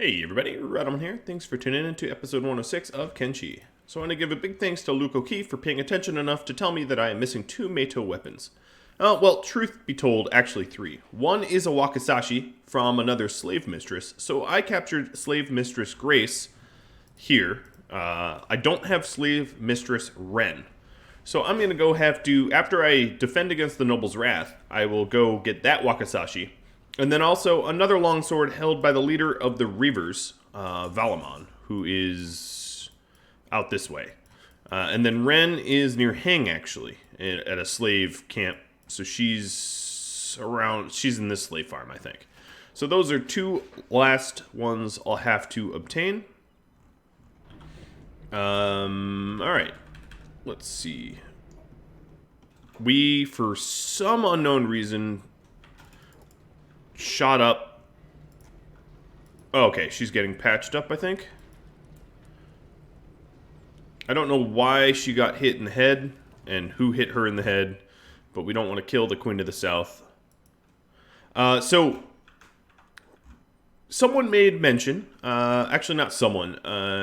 Hey everybody, Rhadamant here. Thanks for tuning in to episode 106 of Kenshi. So I want to give a big thanks to Luke O'Keefe for paying attention enough to tell me that I am missing 2 Meitou weapons. Well, truth be told, actually 3. One is a wakizashi from another slave mistress, so I captured slave mistress Grace here. I don't have slave mistress Ren. So I'm going to go have to, after I defend against the noble's wrath, I will go get that wakizashi. And then also another longsword held by the leader of the Reavers, Rhadamant, who is out this way. And then Ren is near Hang, actually, at a slave camp. So she's in this slave farm, I think. So those are 2 last ones I'll have to obtain. Alright. Let's see. We, for some unknown reason, shot up. Oh, okay, she's getting patched up, I think. I don't know why she got hit in the head and who hit her in the head, but we don't want to kill the Queen of the South. So someone made mention, actually not someone,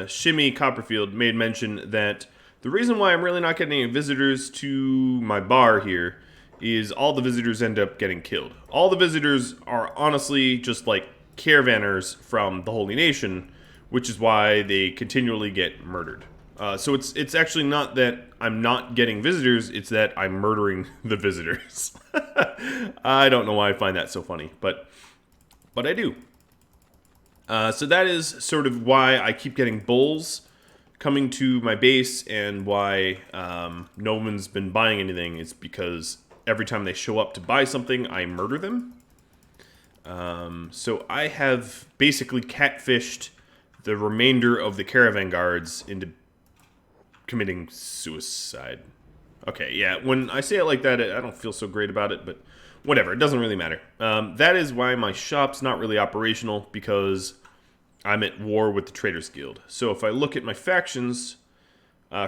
Shimmy Copperfield made mention that the reason why I'm really not getting any visitors to my bar here is all the visitors end up getting killed. All the visitors are honestly just like caravanners from the Holy Nation, which is why they continually get murdered. So it's actually not that I'm not getting visitors, it's that I'm murdering the visitors. I don't know why I find that so funny, but I do. So that is sort of why I keep getting bulls coming to my base, and why no one's been buying anything. It's because every time they show up to buy something, I murder them. So I have basically catfished the remainder of the caravan guards into committing suicide. Okay, yeah, when I say it like that, I don't feel so great about it, but whatever, it doesn't really matter. That is why my shop's not really operational, because I'm at war with the Traders Guild. So if I look at my factions,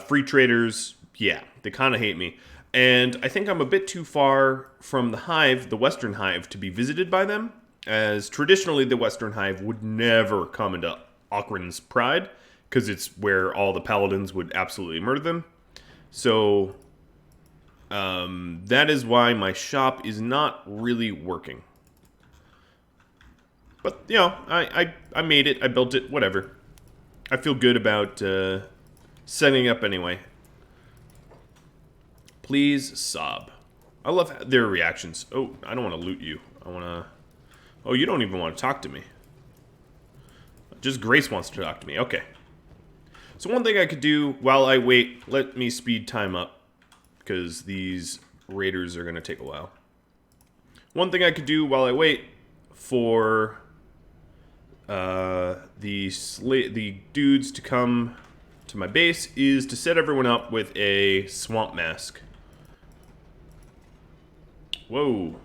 free traders, yeah, they kind of hate me. And I think I'm a bit too far from the Hive, the Western Hive, to be visited by them, as traditionally the Western Hive would never come into Auckland's Pride, because it's where all the paladins would absolutely murder them. So that is why my shop is not really working. But, you know, I made it, I built it, whatever. I feel good about setting up anyway. Please sob. I love their reactions. Oh, I don't want to loot you. I want to... Oh, you don't even want to talk to me. Just Grace wants to talk to me. Okay. So one thing I could do while I wait, let me speed time up, because these raiders are going to take a while. One thing I could do while I wait for the dudes to come to my base is to set everyone up with a swamp mask. Whoa.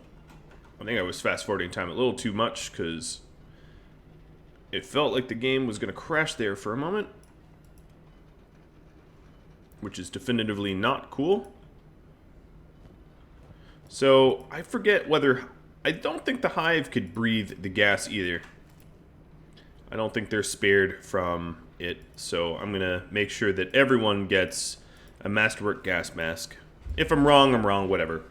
I think I was fast-forwarding time a little too much, because it felt like the game was going to crash there for a moment. Which is definitively not cool. So, I forget whether... I don't think the Hive could breathe the gas either. I don't think they're spared from it. So, I'm going to make sure that everyone gets a Masterwork gas mask. If I'm wrong, whatever.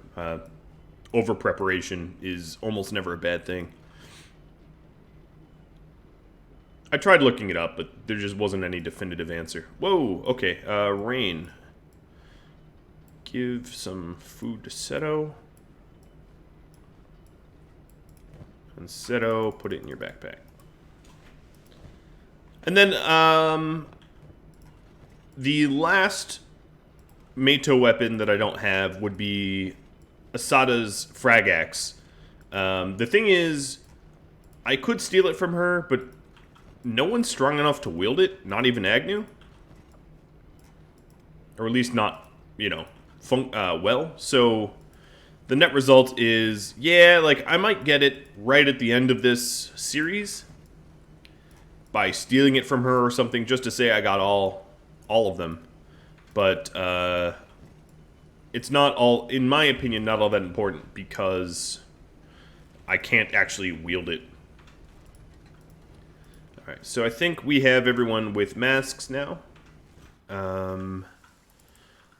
Over-preparation is almost never a bad thing. I tried looking it up, but there just wasn't any definitive answer. Whoa, okay, rain. Give some food to Seto. And Seto, put it in your backpack. And then, the last Meitou weapon that I don't have would be Asada's frag axe. The thing is, I could steal it from her, but no one's strong enough to wield it, not even Agnew. Or at least not, you know, well. So the net result is, yeah, like, I might get it right at the end of this series by stealing it from her or something, just to say I got all of them. But it's not all, in my opinion, not all that important, because I can't actually wield it. Alright, so I think we have everyone with masks now.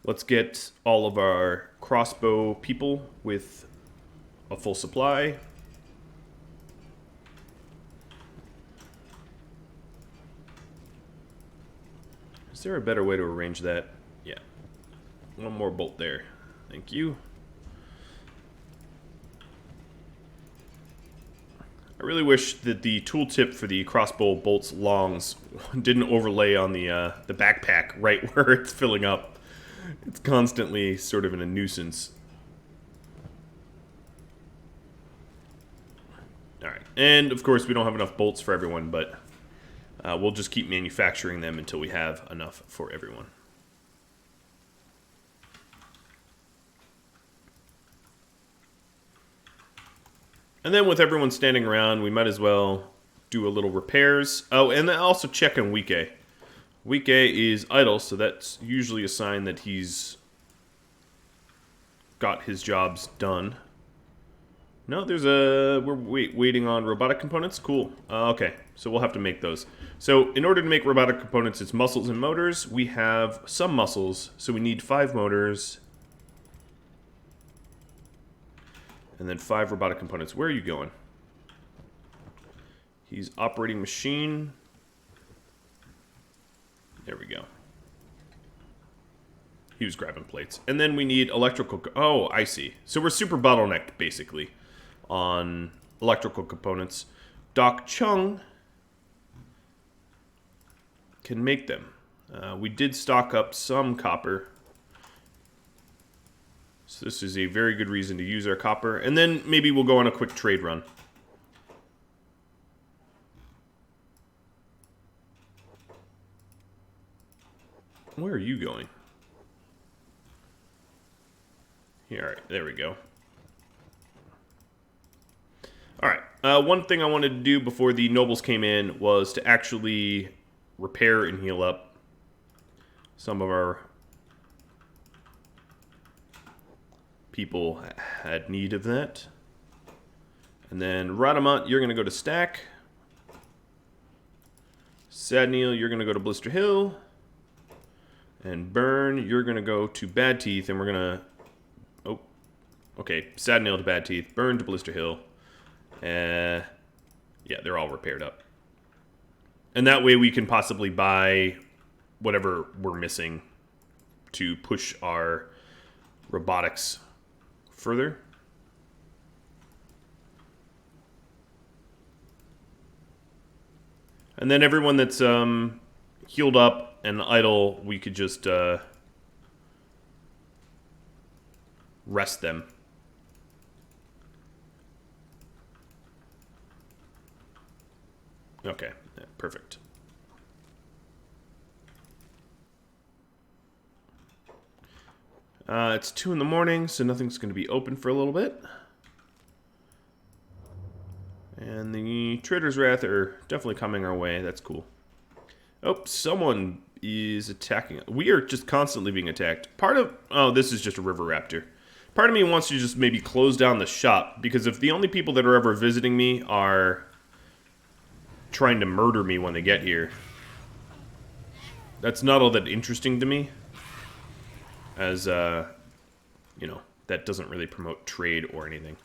Let's get all of our crossbow people with a full supply. Is there a better way to arrange that? Yeah. One more bolt there. Thank you. I really wish that the tooltip for the crossbow bolts longs didn't overlay on the backpack right where it's filling up. It's constantly sort of in a nuisance. Alright, and of course we don't have enough bolts for everyone, but we'll just keep manufacturing them until we have enough for everyone. And then with everyone standing around, we might as well do a little repairs. Oh, and then also check on Week A. Week A is idle, so that's usually a sign that he's got his jobs done. No, there's a... we're waiting on robotic components? Cool. Okay, so we'll have to make those. So in order to make robotic components, it's muscles and motors. We have some muscles, so we need 5 motors. And then 5 robotic components. Where are you going? He's operating machine. There we go. He was grabbing plates. And then we need electrical... oh, I see. So we're super bottlenecked, basically, on electrical components. Doc Chung can make them. We did stock up some copper. So this is a very good reason to use our copper. And then maybe we'll go on a quick trade run. Where are you going? Here, all right, there we go. Alright, one thing I wanted to do before the nobles came in was to actually repair and heal up some of our people had need of that. And then Rhadamant, you're going to go to Stack. Sadneil, you're going to go to Blister Hill. And Burn, you're going to go to Bad Teeth, and we're going to... oh, okay, Sadneil to Bad Teeth, Burn to Blister Hill. Yeah, they're all repaired up. And that way we can possibly buy whatever we're missing to push our robotics further. And then everyone that's healed up and idle, we could just rest them. Okay, yeah, perfect. It's 2 in the morning, so nothing's going to be open for a little bit. And the Trader's Wrath are definitely coming our way. That's cool. Oh, someone is attacking. We are just constantly being attacked. Part of... oh, this is just a river raptor. Part of me wants to just maybe close down the shop, because if the only people that are ever visiting me are trying to murder me when they get here, that's not all that interesting to me. As, you know, that doesn't really promote trade or anything.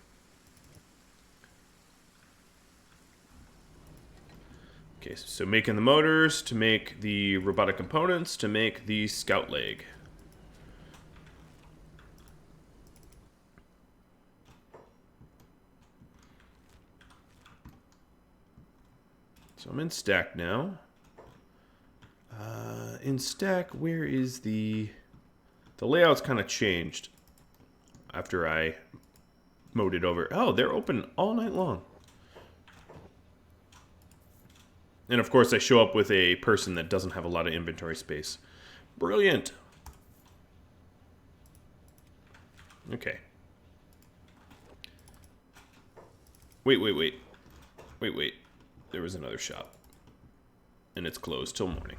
Okay, so making the motors, to make the robotic components, to make the scout leg. So I'm in Stack now. In Stack, where is the... the layout's kind of changed after I mowed it over. Oh, they're open all night long. And of course I show up with a person that doesn't have a lot of inventory space. Brilliant. Okay. Wait. There was another shop. And it's closed till morning.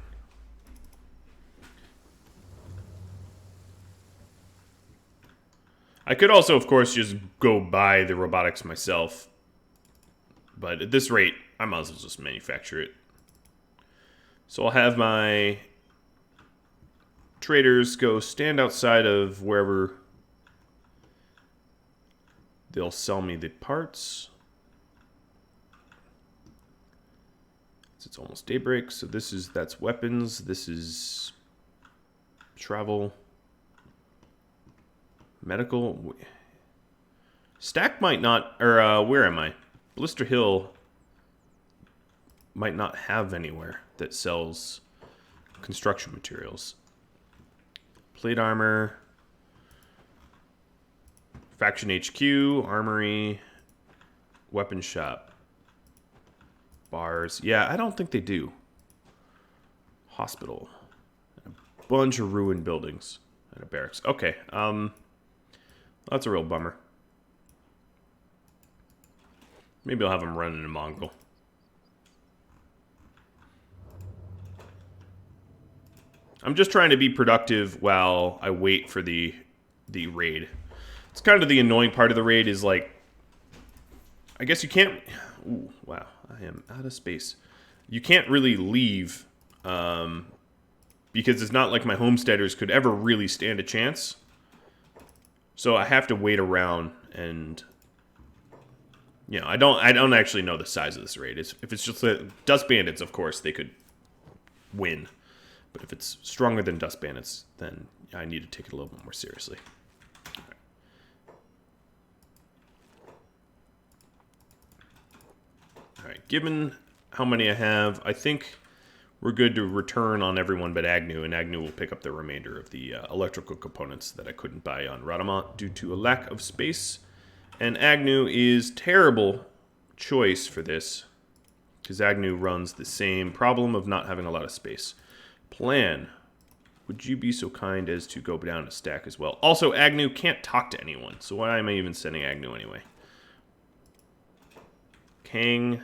I could also, of course, just go buy the robotics myself. But at this rate, I might as well just manufacture it. So I'll have my traders go stand outside of wherever they'll sell me the parts. It's almost daybreak, so that's weapons. This is travel, medical. Stack might not, or where am I? Blister Hill might not have anywhere that sells construction materials. Plate armor, faction HQ, armory, weapon shop. Bars. Yeah, I don't think they do. Hospital. A bunch of ruined buildings. And a barracks. Okay. That's a real bummer. Maybe I'll have them run in a mongrel. I'm just trying to be productive while I wait for the raid. It's kind of the annoying part of the raid is like, I guess you can't... Ooh, wow. I am out of space. You can't really leave because it's not like my homesteaders could ever really stand a chance. So I have to wait around and, you know, I don't actually know the size of this raid. If it's just Dust Bandits, of course, they could win. But if it's stronger than Dust Bandits, then I need to take it a little bit more seriously. Alright, given how many I have, I think we're good to return on everyone but Agnew, and Agnew will pick up the remainder of the electrical components that I couldn't buy on Rhadamant due to a lack of space. And Agnew is terrible choice for this, because Agnew runs the same problem of not having a lot of space. Plan. Would you be so kind as to go down a stack as well? Also, Agnew can't talk to anyone, so why am I even sending Agnew anyway? Kang,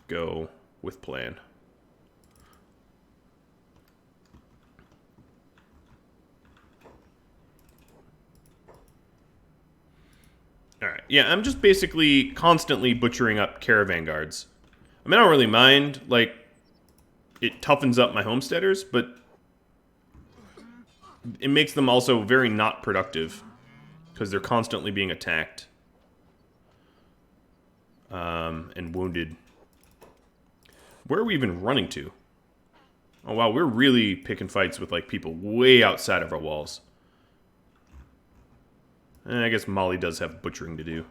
go with plan. Alright, yeah, I'm just basically constantly butchering up caravan guards. I mean, I don't really mind, like, it toughens up my homesteaders, but it makes them also very not productive, because they're constantly being attacked. And wounded. Where are we even running to? Oh wow, we're really picking fights with like people way outside of our walls. And I guess Molly does have butchering to do.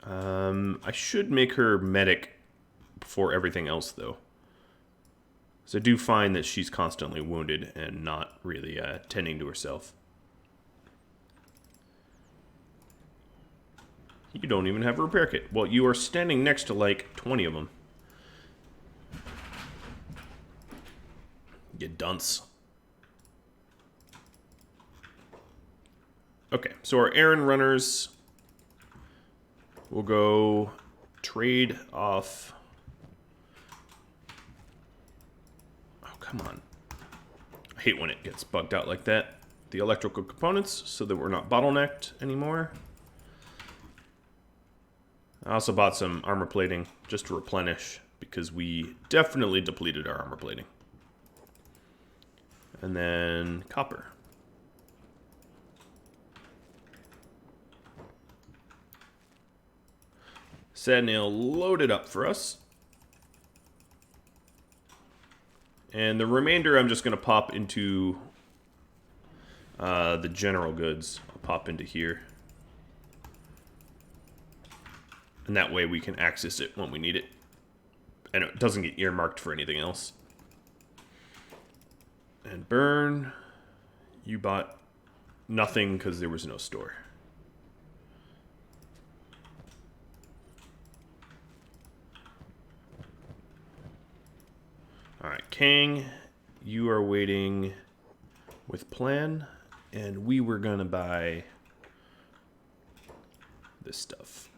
I should make her medic before everything else though. So I do find that she's constantly wounded and not really tending to herself. You don't even have a repair kit. Well, you are standing next to like 20 of them. You dunce. Okay, so our errand runners will go trade off. Oh, come on. I hate when it gets bugged out like that. The electrical components so that we're not bottlenecked anymore. I also bought some armor plating just to replenish because we definitely depleted our armor plating. And then copper. Sad Nail loaded up for us. And the remainder I'm just going to pop into the general goods. I'll pop into here. And that way we can access it when we need it. And it doesn't get earmarked for anything else. And burn. You bought nothing because there was no store. Alright, Kang, you are waiting with plan. And we were going to buy this stuff.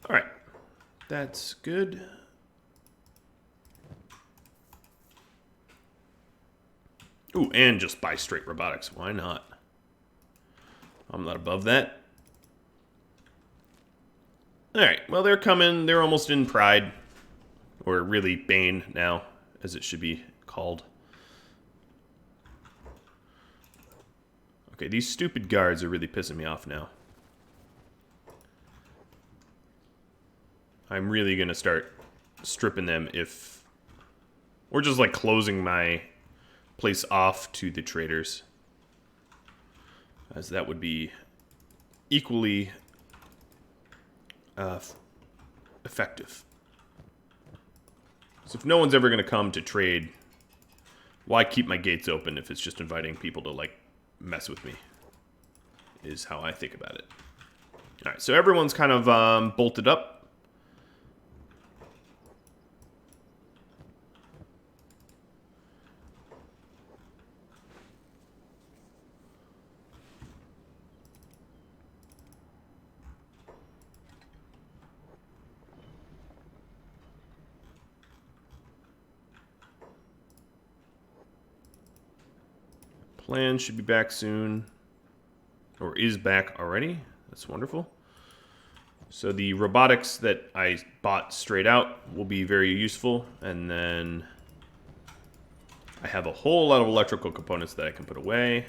Alright, that's good. Ooh, and just buy straight robotics. Why not? I'm not above that. Alright, well, they're coming. They're almost in Pride. Or really Bane now, as it should be called. Okay, these stupid guards are really pissing me off now. I'm really going to start stripping them if... Or just like closing my place off to the traders. As that would be equally effective. So if no one's ever going to come to trade, why keep my gates open if it's just inviting people to, like, mess with me? Is how I think about it. Alright, so everyone's kind of bolted up. Plan should be back soon. Or is back already. That's wonderful. So the robotics that I bought straight out will be very useful. And then I have a whole lot of electrical components that I can put away,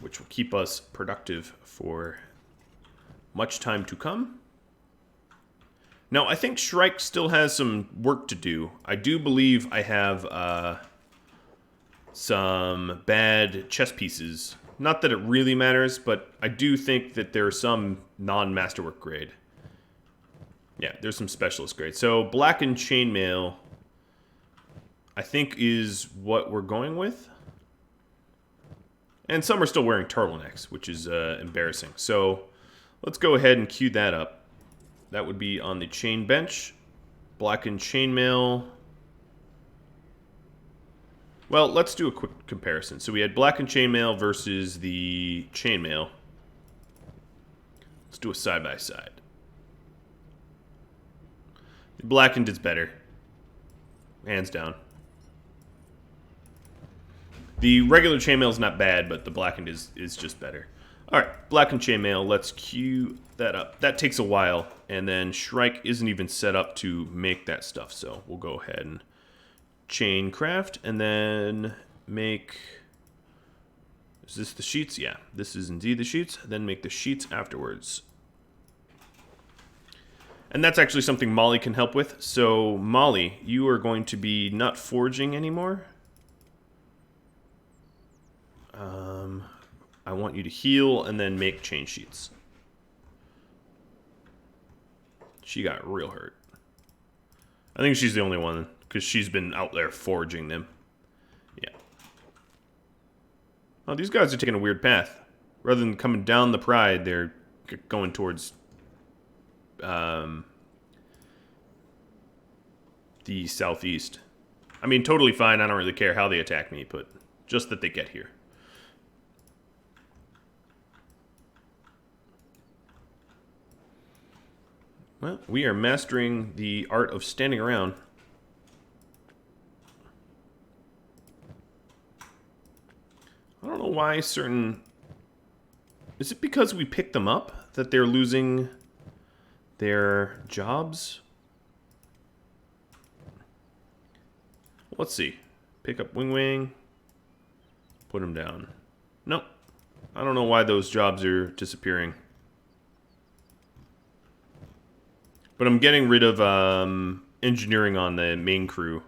which will keep us productive for much time to come. Now, I think Shrike still has some work to do. I do believe I have some bad chess pieces. Not that it really matters, but I do think that there are some non-masterwork grade. Yeah, there's some specialist grade. So black and chainmail, I think, is what we're going with. And some are still wearing turtlenecks, which is embarrassing. So let's go ahead and queue that up. That would be on the chain bench. Black and chainmail. Well, let's do a quick comparison. So we had black and chainmail versus the chainmail. Let's do a side-by-side. The blackened is better. Hands down. The regular chainmail is not bad, but the blackened is just better. Alright, black and chainmail, let's queue that up. That takes a while, and then Shrike isn't even set up to make that stuff, so we'll go ahead and chain craft, and then make... Is this the sheets? Yeah, this is indeed the sheets. Then make the sheets afterwards. And that's actually something Molly can help with. So, Molly, you are going to be not forging anymore. I want you to heal and then make chain sheets. She got real hurt. I think she's the only one, because she's been out there forging them. Yeah. Oh, these guys are taking a weird path. Rather than coming down the Pride, they're going towards the southeast. I mean, totally fine. I don't really care how they attack me, but just that they get here. Well, we are mastering the art of standing around. I don't know why certain... Is it because we picked them up that they're losing their jobs? Let's see. Pick up Wing Wing. Put them down. Nope. I don't know why those jobs are disappearing. But I'm getting rid of engineering on the main crew.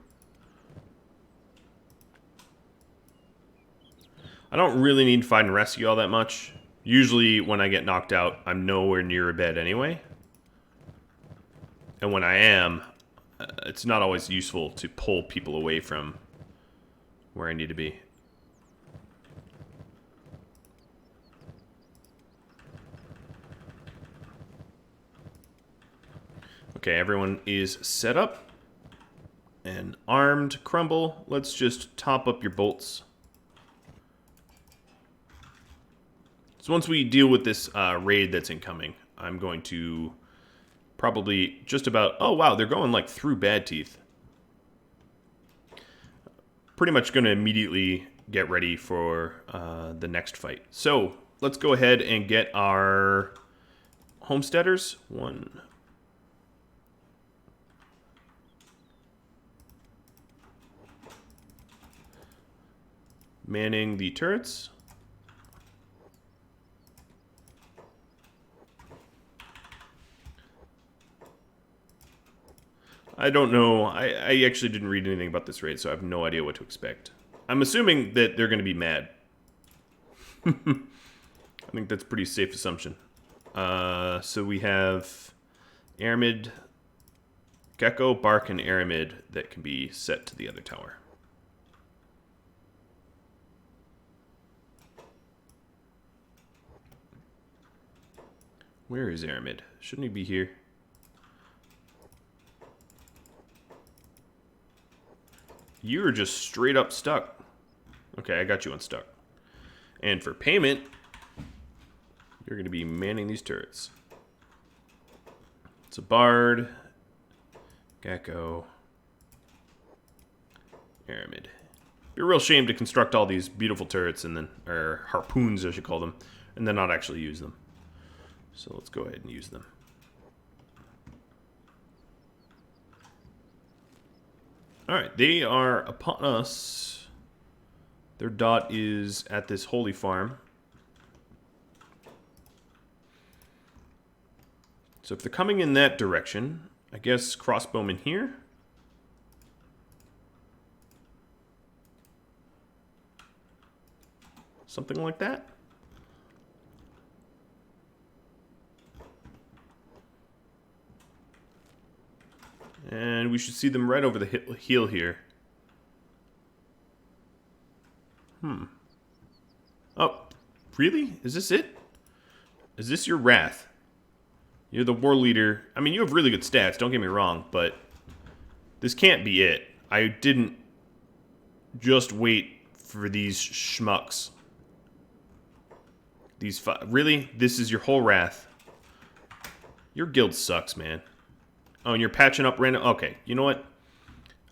I don't really need find and rescue all that much. Usually when I get knocked out, I'm nowhere near a bed anyway. And when I am, it's not always useful to pull people away from where I need to be. Okay, everyone is set up and armed. Crumble, let's just top up your bolts. So once we deal with this raid that's incoming, I'm going to probably just about... Oh, wow, they're going, like, through Bad Teeth. Pretty much going to immediately get ready for the next fight. So, let's go ahead and get our homesteaders. 1. Manning the turrets. I don't know. I actually didn't read anything about this raid, so I have no idea what to expect. I'm assuming that they're going to be mad. I think that's a pretty safe assumption. So we have Aramid, Gecko, Bark, and Aramid that can be set to the other tower. Where is Aramid? Shouldn't he be here? You're just straight up stuck. Okay, I got you unstuck. And for payment, you're going to be manning these turrets. It's a Bard, Gecko, Aramid. Be a real shame to construct all these beautiful turrets and then, or harpoons, I should call them, and then not actually use them. So let's go ahead and use them. Alright, they are upon us. Their dot is at this holy farm. So if they're coming in that direction, I guess crossbowmen here. Something like that. And we should see them right over the heel here. Oh, really? Is this it? Is this your wrath? You're the war leader. I mean, you have really good stats, don't get me wrong, but this can't be it. I didn't just wait for these schmucks. Really? This is your whole wrath? Your guild sucks, man. Oh, and you're patching up random... Okay, you know what?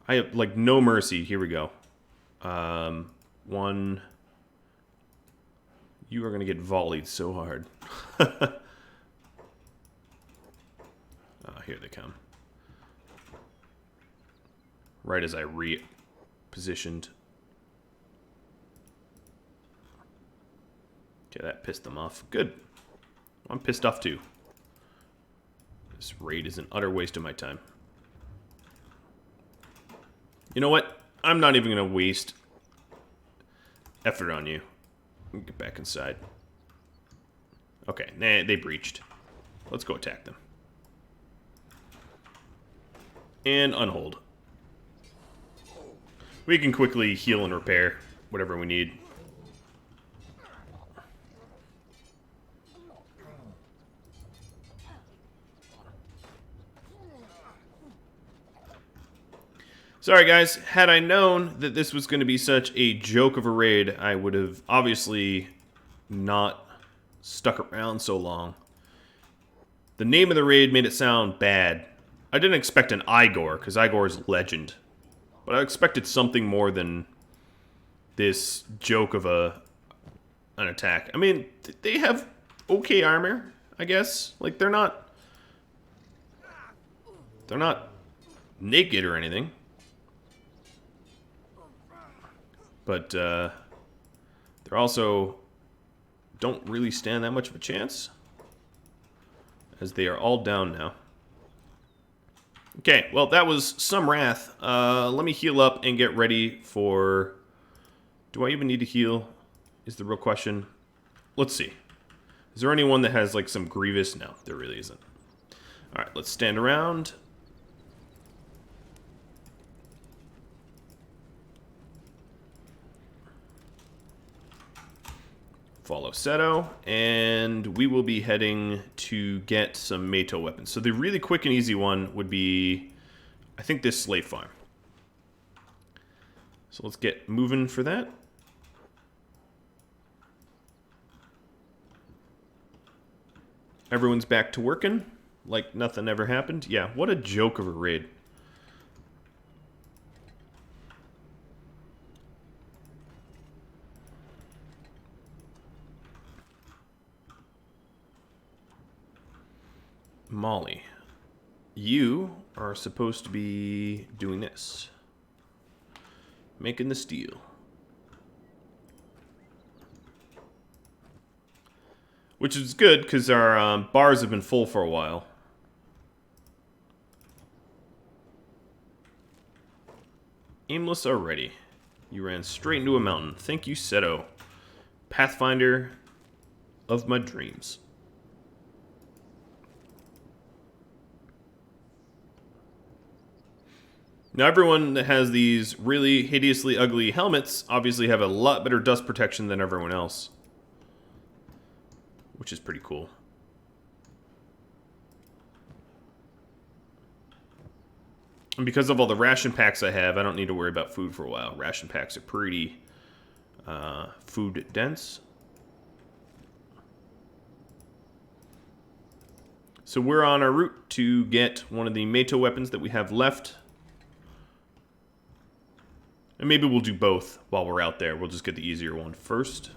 I have, like, no mercy. Here we go. 1... You are going to get volleyed so hard. Here they come. Right as I repositioned. Okay, that pissed them off. Good. I'm pissed off too. This raid is an utter waste of my time. You know what? I'm not even going to waste effort on you. Get back inside. Okay, nah, they breached. Let's go attack them. And unhold. We can quickly heal and repair whatever we need. Sorry guys, had I known that this was going to be such a joke of a raid, I would have obviously not stuck around so long. The name of the raid made it sound bad. I didn't expect an Igor, because Igor is legend. But I expected something more than this joke of an attack. I mean, they have okay armor, I guess. Like, they're not naked or anything. But they're also don't really stand that much of a chance, as they are all down now. Okay, well, that was some wrath. Let me heal up and get ready for... Do I even need to heal? Is the real question. Let's see. Is there anyone that has, like, some grievous? No, there really isn't. Alright, let's stand around. Follow Seto, and we will be heading to get some Meitou weapons. So the really quick and easy one would be, I think, this slave farm. So let's get moving for that. Everyone's back to working, like nothing ever happened. Yeah, what a joke of a raid. Molly, you are supposed to be doing this. Making the steel. Which is good, because our bars have been full for a while. Aimless already. You ran straight into a mountain. Thank you, Seto. Pathfinder of my dreams. Now everyone that has these really hideously ugly helmets obviously have a lot better dust protection than everyone else. Which is pretty cool. And because of all the ration packs I have, I don't need to worry about food for a while. Ration packs are pretty food dense. So we're on our route to get one of the Meitou weapons that we have left. And maybe we'll do both while we're out there. We'll just get the easier one first.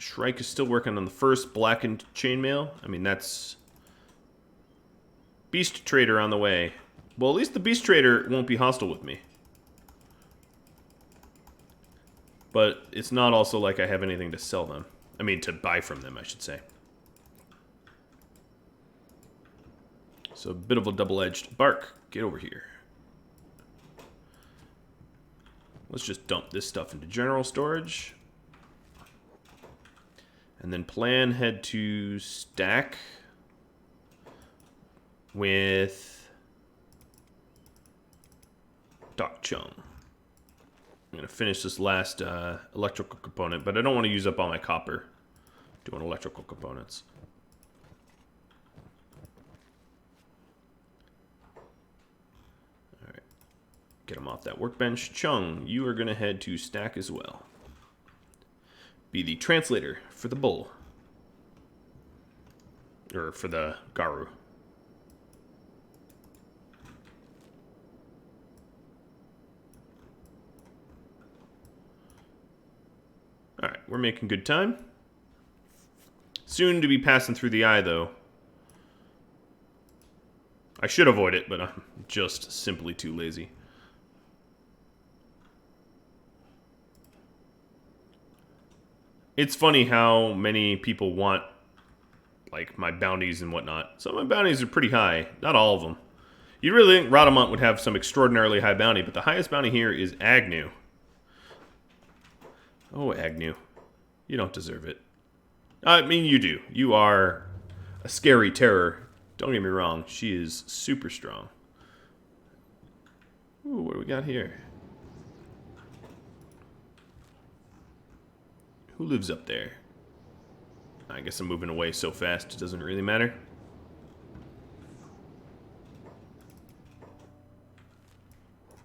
Shrike is still working on the first blackened chainmail. I mean, that's Beast Trader on the way. Well, at least the Beast Trader won't be hostile with me. But it's not also like I have anything to sell them. I mean, to buy from them, I should say. So a bit of a double-edged. Bark, get over here. Let's just dump this stuff into general storage. And then plan head to stack with Doc Chung. I'm going to finish this last electrical component, but I don't want to use up all my copper doing electrical components. Alright. Get them off that workbench. Chung, you are going to head to stack as well. Be the translator for the bull. Or for the Garu. Alright, we're making good time. Soon to be passing through the eye, though. I should avoid it, but I'm just simply too lazy. It's funny how many people want, like, my bounties and whatnot. Some of my bounties are pretty high. Not all of them. You'd really think Rhadamant would have some extraordinarily high bounty, but the highest bounty here is Agnew. Oh, Agnew. You don't deserve it. I mean, you do. You are a scary terror. Don't get me wrong. She is super strong. Ooh, what do we got here? Who lives up there? I guess I'm moving away so fast it doesn't really matter.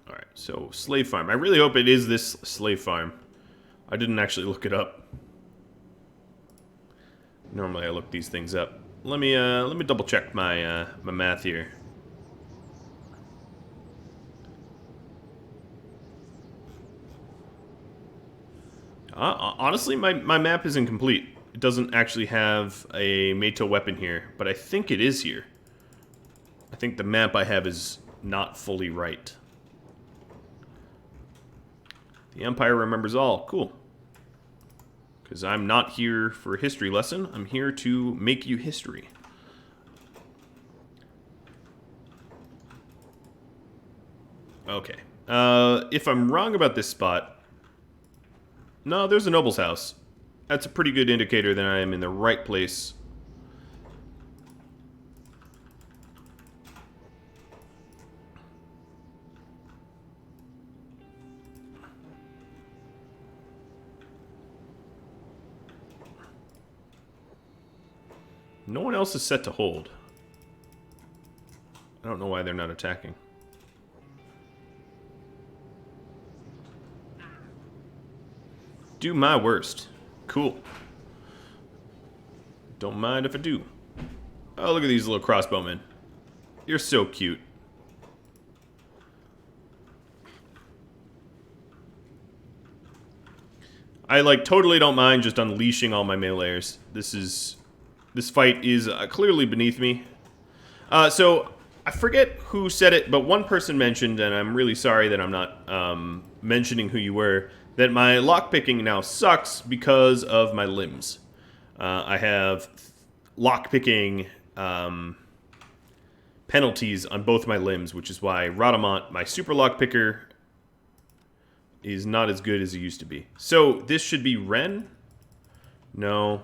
Alright, so slave farm. I really hope it is this slave farm. I didn't actually look it up. Normally I look these things up. Let me double check my my math here. Honestly, my map is incomplete. It doesn't actually have a Meitou weapon here, but I think it is here. I think the map I have is not fully right. The Empire remembers all. Cool. Because I'm not here for a history lesson. I'm here to make you history. Okay. If I'm wrong about this spot... No, there's a noble's house. That's a pretty good indicator that I am in the right place. No one else is set to hold. I don't know why they're not attacking. Do my worst. Cool. Don't mind if I do. Oh, look at these little crossbowmen. You're so cute. I, like, totally don't mind just unleashing all my meleeers. This fight is clearly beneath me. So, I forget who said it, but one person mentioned, and I'm really sorry that I'm not mentioning who you were, that my lockpicking now sucks because of my limbs. I have lockpicking penalties on both my limbs, which is why Rhadamant, my super lockpicker, is not as good as it used to be. So, this should be Ren? No.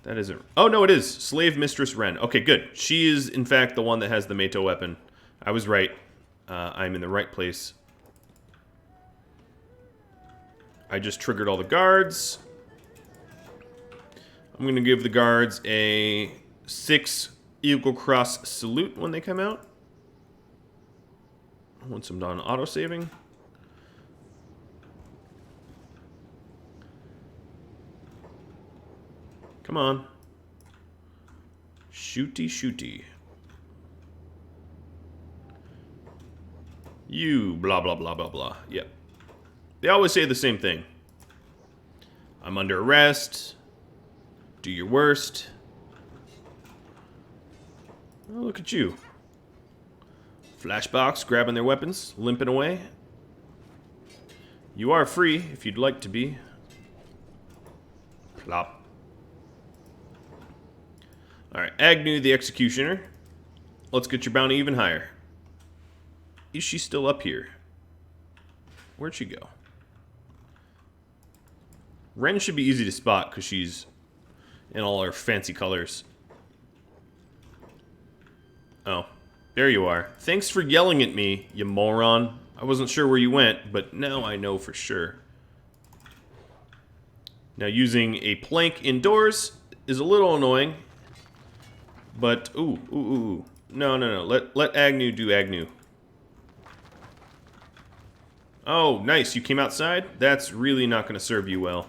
That isn't... Oh, no, it is. Slave Mistress Ren. Okay, good. She is, in fact, the one that has the Meitou weapon. I was right. I'm in the right place. I just triggered all the guards. I'm going to give the guards a 6 Eagle Cross salute when they come out. Once I'm done auto-saving. Come on. Shooty, shooty. You blah, blah, blah, blah, blah. Yep. They always say the same thing. I'm under arrest. Do your worst. Oh, look at you. Flashbox grabbing their weapons, limping away. You are free if you'd like to be. Plop. Alright, Agnew the Executioner. Let's get your bounty even higher. Is she still up here? Where'd she go? Ren should be easy to spot because she's in all her fancy colors. Oh, there you are. Thanks for yelling at me, you moron. I wasn't sure where you went, but now I know for sure. Now, using a plank indoors is a little annoying. But, ooh. No. Let Agnew do Agnew. Oh, nice. You came outside? That's really not going to serve you well.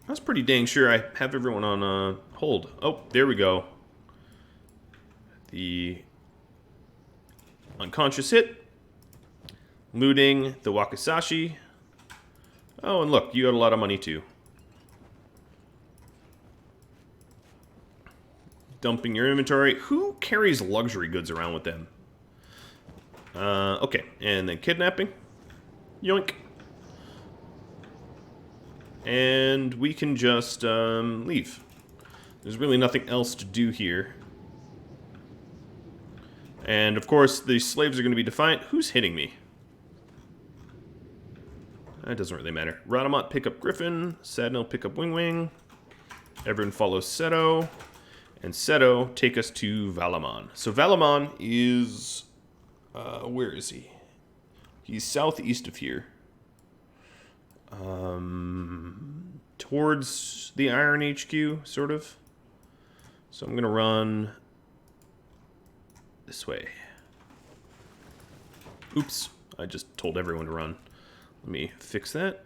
I was pretty dang sure I have everyone on hold. Oh, there we go. The unconscious hit. Looting the Wakizashi. Oh, and look, you had a lot of money too. Dumping your inventory. Who carries luxury goods around with them? Okay, and then kidnapping. Yoink. And we can just leave. There's really nothing else to do here. And of course, the slaves are going to be defiant. Who's hitting me? That doesn't really matter. Rhadamant, pick up Griffin. Sadnel, pick up Wing Wing. Everyone follows Seto. And Seto, take us to Valamon. So Valamon is... where is he? He's southeast of here. Towards the Iron HQ, sort of. So I'm going to run this way. Oops, I just told everyone to run. Let me fix that.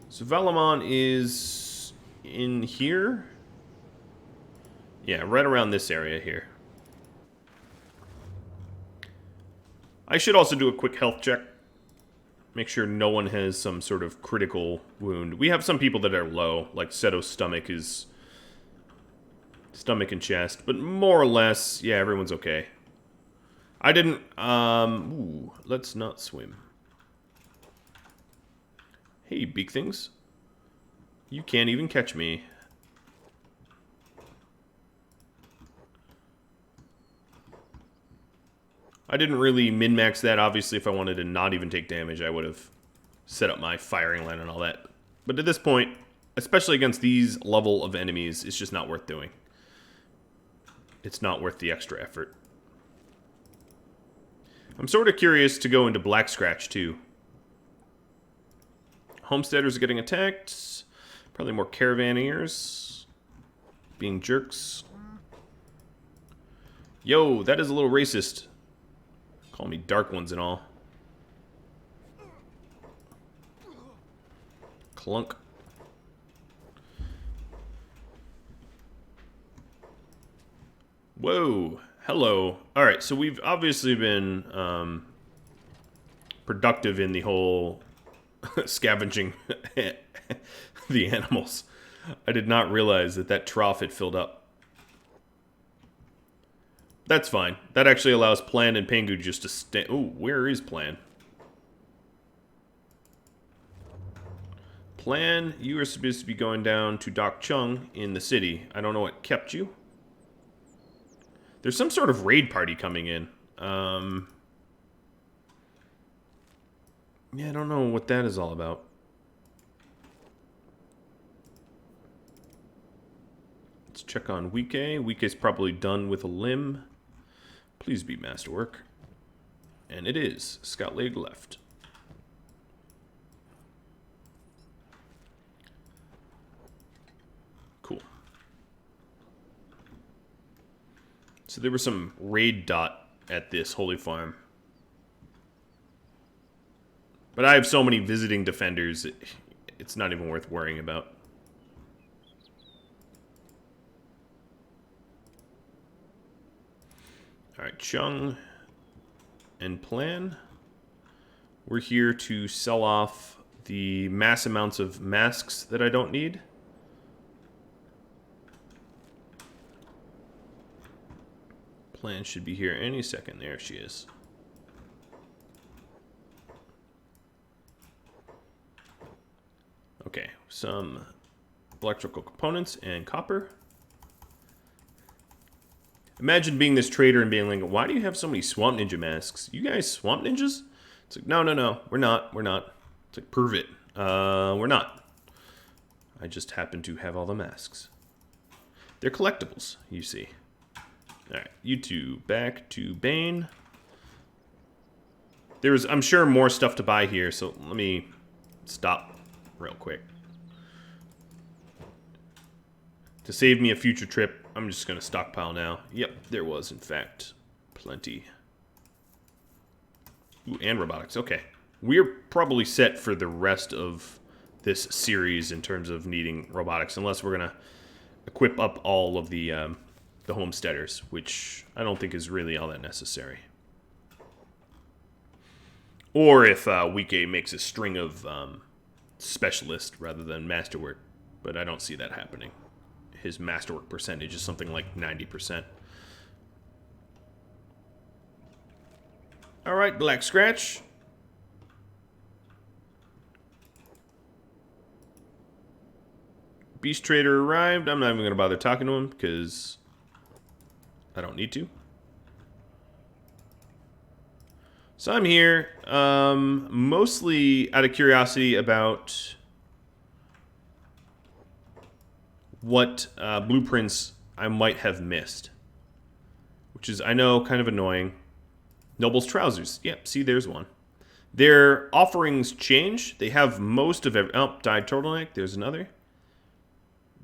So Valamon is in here. Yeah, right around this area here. I should also do a quick health check. Make sure no one has some sort of critical wound. We have some people that are low, like Seto's stomach is... stomach and chest, but more or less, yeah, everyone's okay. I didn't, ooh, let's not swim. Hey, big things. You can't even catch me. I didn't really min-max that. Obviously, if I wanted to not even take damage, I would have set up my firing line and all that. But at this point, especially against these level of enemies, it's just not worth doing. It's not worth the extra effort. I'm sort of curious to go into Black Scratch, too. Homesteaders are getting attacked. Probably more Caravanniers being jerks. Yo, that is a little racist. Call me dark ones and all. Clunk. Whoa. Hello. All right, so we've obviously been productive in the whole scavenging the animals. I did not realize that that trough had filled up. That's fine. That actually allows Plan and Pengu just to stay. Oh, where is Plan? Plan, you are supposed to be going down to Doc Chung in the city. I don't know what kept you. There's some sort of raid party coming in. Yeah, I don't know what that is all about. Let's check on Wike. Wike's probably done with a limb. Please be masterwork. And it is. Scout leg left. Cool. So there was some raid dot at this holy farm. But I have so many visiting defenders, it's not even worth worrying about. Alright, Chung and Plan. We're here to sell off the mass amounts of masks that I don't need. Plan should be here any second. There she is. Okay, some electrical components and copper. Imagine being this trader and being like, why do you have so many Swamp Ninja masks? You guys Swamp Ninjas? It's like, no, we're not. It's like, prove it. We're not. I just happen to have all the masks. They're collectibles, you see. Alright, you two, back to Bane. There's, I'm sure, more stuff to buy here, so let me stop real quick. To save me a future trip, I'm just going to stockpile now. Yep, there was, in fact, plenty. Ooh, and robotics. Okay. We're probably set for the rest of this series in terms of needing robotics, unless we're going to equip up all of the homesteaders, which I don't think is really all that necessary. Or if Wike makes a string of specialist rather than masterwork, but I don't see that happening. His masterwork percentage is something like 90%. Alright, Black Scratch. Beast Trader arrived. I'm not even going to bother talking to him because I don't need to. So I'm here mostly out of curiosity about what blueprints I might have missed. Which is, I know, kind of annoying. Noble's Trousers. Yep, see, there's one. Their offerings change. They have most of every... Oh, Dyed Turtleneck. There's another.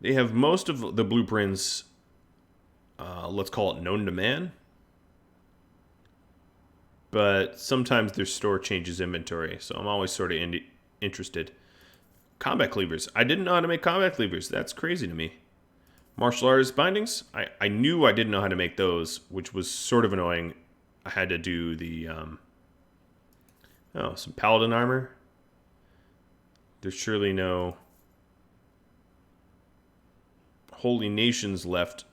They have most of the blueprints, let's call it known to man. But sometimes their store changes inventory, so I'm always sort of interested. Combat cleavers. I didn't know how to make combat cleavers. That's crazy to me. Martial arts bindings. I knew I didn't know how to make those, which was sort of annoying. I had to do the... some paladin armor. There's surely no holy nations left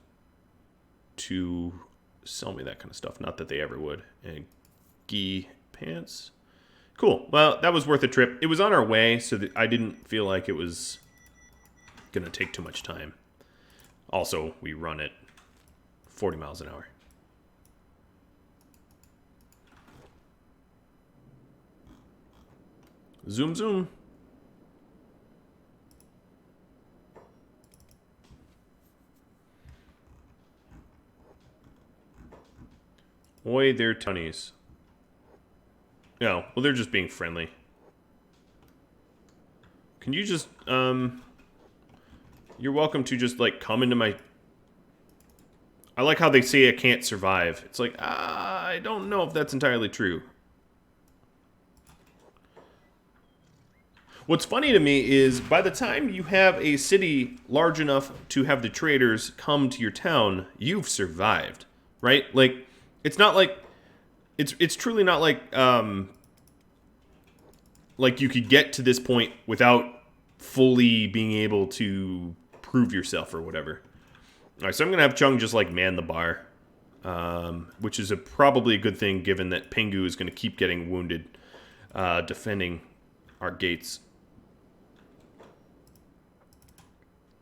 to sell me that kind of stuff. Not that they ever would. And gi pants. Cool. Well, that was worth a trip. It was on our way, so that I didn't feel like it was going to take too much time. Also, we run at 40 miles an hour. Zoom, zoom. Oi, they're tunnies. No, well, they're just being friendly. Can you just, you're welcome to just, like, come into my... I like how they say I can't survive. It's like, I don't know if that's entirely true. What's funny to me is, by the time you have a city large enough to have the traders come to your town, you've survived. right? Like, it's not like it's truly not like you could get to this point without fully being able to prove yourself or whatever. All right, so I'm gonna have Chung just like man the bar, which is probably a good thing given that Pingu is gonna keep getting wounded defending our gates.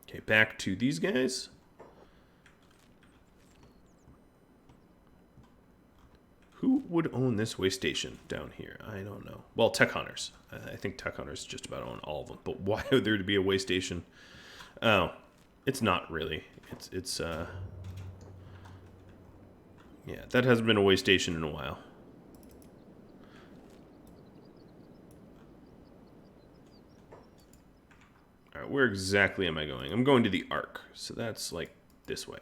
Okay, back to these guys. Who would own this way station down here? I don't know. Well, Tech Hunters. I think Tech Hunters just about own all of them. But why would there be a way station? Oh, it's not really. It's yeah, that hasn't been a way station in a while. All right, where exactly am I going? I'm going to the Arc, so that's like this way.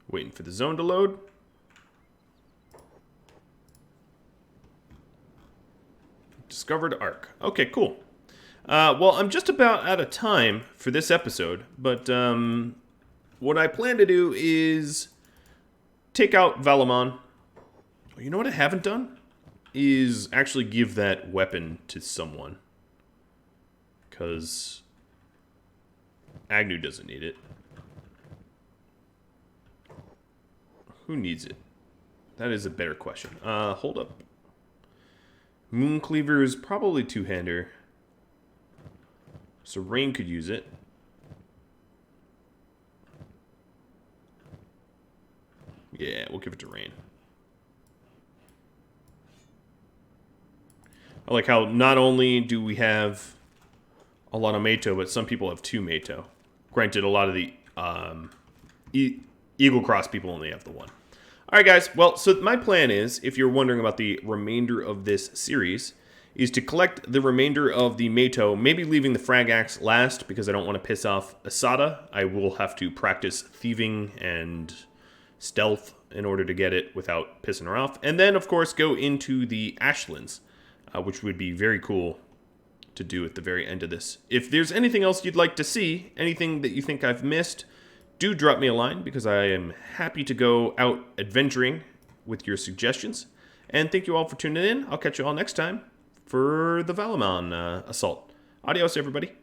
Waiting for the zone to load. Discovered Arc. Okay, cool. Well, I'm just about out of time for this episode, but what I plan to do is take out Valamon. You know what I haven't done? Is actually give that weapon to someone. Because Agnew doesn't need it. Who needs it? That is a better question. Hold up. Mooncleaver is probably two-hander. So Rain could use it. Yeah, we'll give it to Rain. I like how not only do we have a lot of Meitou, but some people have two Meitou. Granted, a lot of the Eagle Cross people only have the one. Alright guys, well, so my plan is, if you're wondering about the remainder of this series, is to collect the remainder of the Meitou, maybe leaving the Frag Axe last, because I don't want to piss off Asada. I will have to practice thieving and stealth in order to get it without pissing her off. And then, of course, go into the Ashlands, which would be very cool to do at the very end of this. If there's anything else you'd like to see, anything that you think I've missed, do drop me a line, because I am happy to go out adventuring with your suggestions. And thank you all for tuning in. I'll catch you all next time for the Valamon assault. Adios, everybody.